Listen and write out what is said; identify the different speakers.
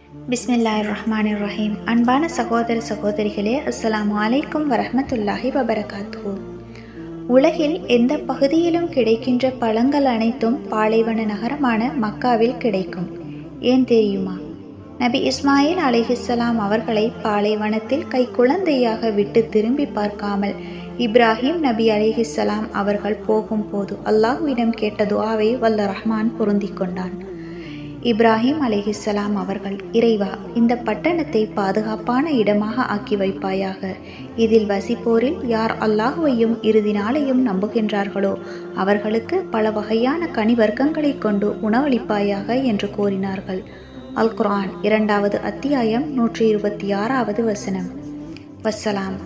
Speaker 1: பிஸ்மில்லாஹிர்ரஹ்மானிர்ரஹீம். அன்பான சகோதர சகோதரிகளே, அஸ்ஸலாமு அலைக்கும் வரஹ்மத்துல்லாஹி வபரகாத்துஹு. உலகில் எந்த பகுதியிலும் கிடைக்கின்ற பழங்கள் அனைத்தும் பாலைவன நகரமான மக்காவில் கிடைக்கும். ஏன் தெரியுமா? நபி இஸ்மாயில் அலைஹிஸ்ஸலாம் அவர்களை பாலைவனத்தில் கைக்குழந்தையாக விட்டு திரும்பி பார்க்காமல் இப்ராஹிம் நபி அலைஹிஸ்ஸலாம் அவர்கள் போகும்போது அல்லாஹ்விடம் கேட்ட துஆவை வல்ல ரஹ்மான் பொருந்தி கொண்டான். இப்ராஹிம் அலைஹிஸ்ஸலாம் அவர்கள், இறைவா, இந்த பட்டணத்தை பாதுகாப்பான இடமாக ஆக்கி வைப்பாயாக. இதில் வசிப்போரில் யார் அல்லாஹுவையும் இறுதி நாளையும் நம்புகின்றார்களோ அவர்களுக்கு பல வகையான கனிவர்க்கங்களை கொண்டு உணவளிப்பாயாக என்று கோரினார்கள். அல் குர்ஆன் 2வது அத்தியாயம் 126வது வசனம். வஸ்ஸலாம்.